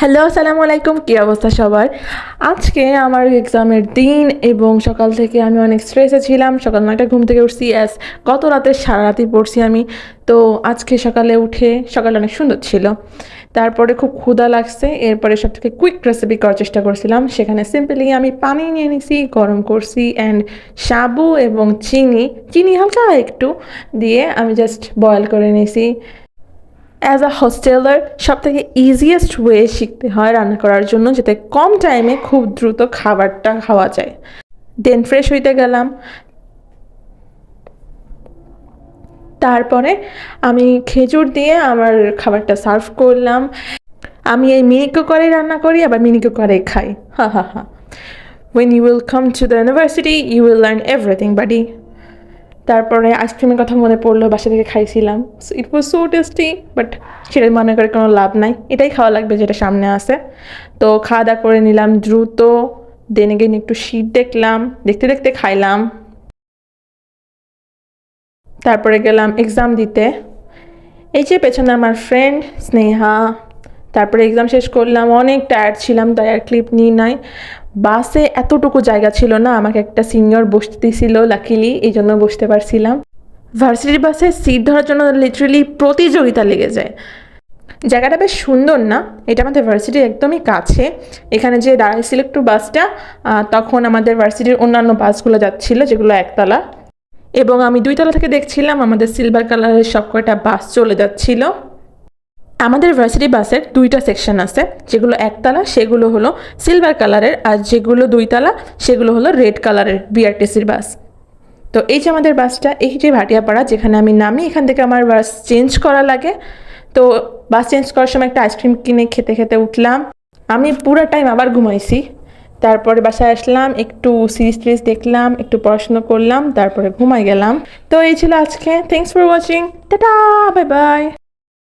Hello, আসসালামু আলাইকুম। কী অবস্থা সবার? আজকে আমার এক্সামের দিন এবং সকাল থেকে আমি অনেক স্ট্রেসে ছিলাম। সকাল ৯টায় ঘুম থেকে উঠছি, গত রাতে সারা রাতই পড়ছি আমি। তো আজকে সকালে উঠে সকালটা অনেক সুন্দর ছিল। তারপরে খুব ক্ষুধা লাগছে, এরপরে সব থেকে কুইক রেসিপি করার চেষ্টা করছিলাম। সেখানে সিম্পলি আমি পানি নিয়ে নিছি, গরম করছি অ্যান্ড সাবু এবং চিনি হালকা একটু দিয়ে আমি জাস্ট বয়েল করে নিয়েছি। অ্যাজ আ হোস্টেলার সবথেকে ইজিয়েস্ট ওয়ে শিখতে হয় রান্না করার জন্য, যাতে কম টাইমে খুব দ্রুত খাবারটা খাওয়া যায়। দেন ফ্রেশ হইতে গেলাম। তারপরে আমি খেজুর দিয়ে আমার খাবারটা সার্ভ করলাম। আমি এই মিনি কুকারে রান্না করি, আবার মিনি কুকারে খাই। হা হা হা। When you will come to the university, you will learn everything, buddy. তারপরে আইসক্রিমের কথা মনে পড়লো, বাসা থেকে খাইছিলাম। ইট ওয়াজ সো টেস্টি, বাট সেটা মনে করে কোনো লাভ নাই, এটাই খাওয়া লাগবে যেটা সামনে আছে। তো খাওয়া দাওয়া করে নিলাম দ্রুত। দেন এগেন একটু শীত দেখলাম, দেখতে দেখতে খাইলাম। তারপরে গেলাম এক্সাম দিতে। এই যে পেছনে আমার ফ্রেন্ড স্নেহা। তারপরে এক্সাম শেষ করলাম, অনেক টায়ার্ড ছিলাম তাই আর ক্লিপ নিই নাই। বাসে এতটুকু জায়গা ছিল না, আমাকে একটা সিনিয়র বসতে দিয়েছিল লাকিলি, এই জন্য বসতে পারছিলাম। ভার্সিটির বাসে সিট ধরার জন্য লিটারেলি প্রতিযোগিতা লেগে যায়। জায়গাটা বেশ সুন্দর না? এটা আমাদের ভার্সিটির একদমই কাছে। এখানে যে দাঁড়াইছিল একটু বাসটা, তখন আমাদের ভার্সিটির অন্যান্য বাসগুলো যাচ্ছিলো যেগুলো একতলা, এবং আমি 2তলা থেকে দেখছিলাম আমাদের সিলভার কালারের সব কয়টা বাস চলে যাচ্ছিল। আমাদের ভার্সিটি বাসের 2টা সেকশন আছে, যেগুলো একতলা সেগুলো হলো সিলভার কালারের, আর যেগুলো 2তলা সেগুলো হলো রেড কালারের বিআরটিসির বাস। তো এই যে আমাদের বাসটা, এই যে ভাটিয়াপাড়া যেখানে আমি নামি, এখান থেকে আমার বাস চেঞ্জ করা লাগে। তো বাস চেঞ্জ করার সময় একটা আইসক্রিম কিনে খেতে খেতে উঠলাম। আমি পুরো টাইম আবার ঘুমাইছি। তারপরে বাসায় আসলাম, একটু সিরিজ দেখলাম, একটু পড়াশুনো করলাম, তারপরে ঘুমাই গেলাম। তো এই ছিল আজকে। Thanks for watching. Tata, bye bye.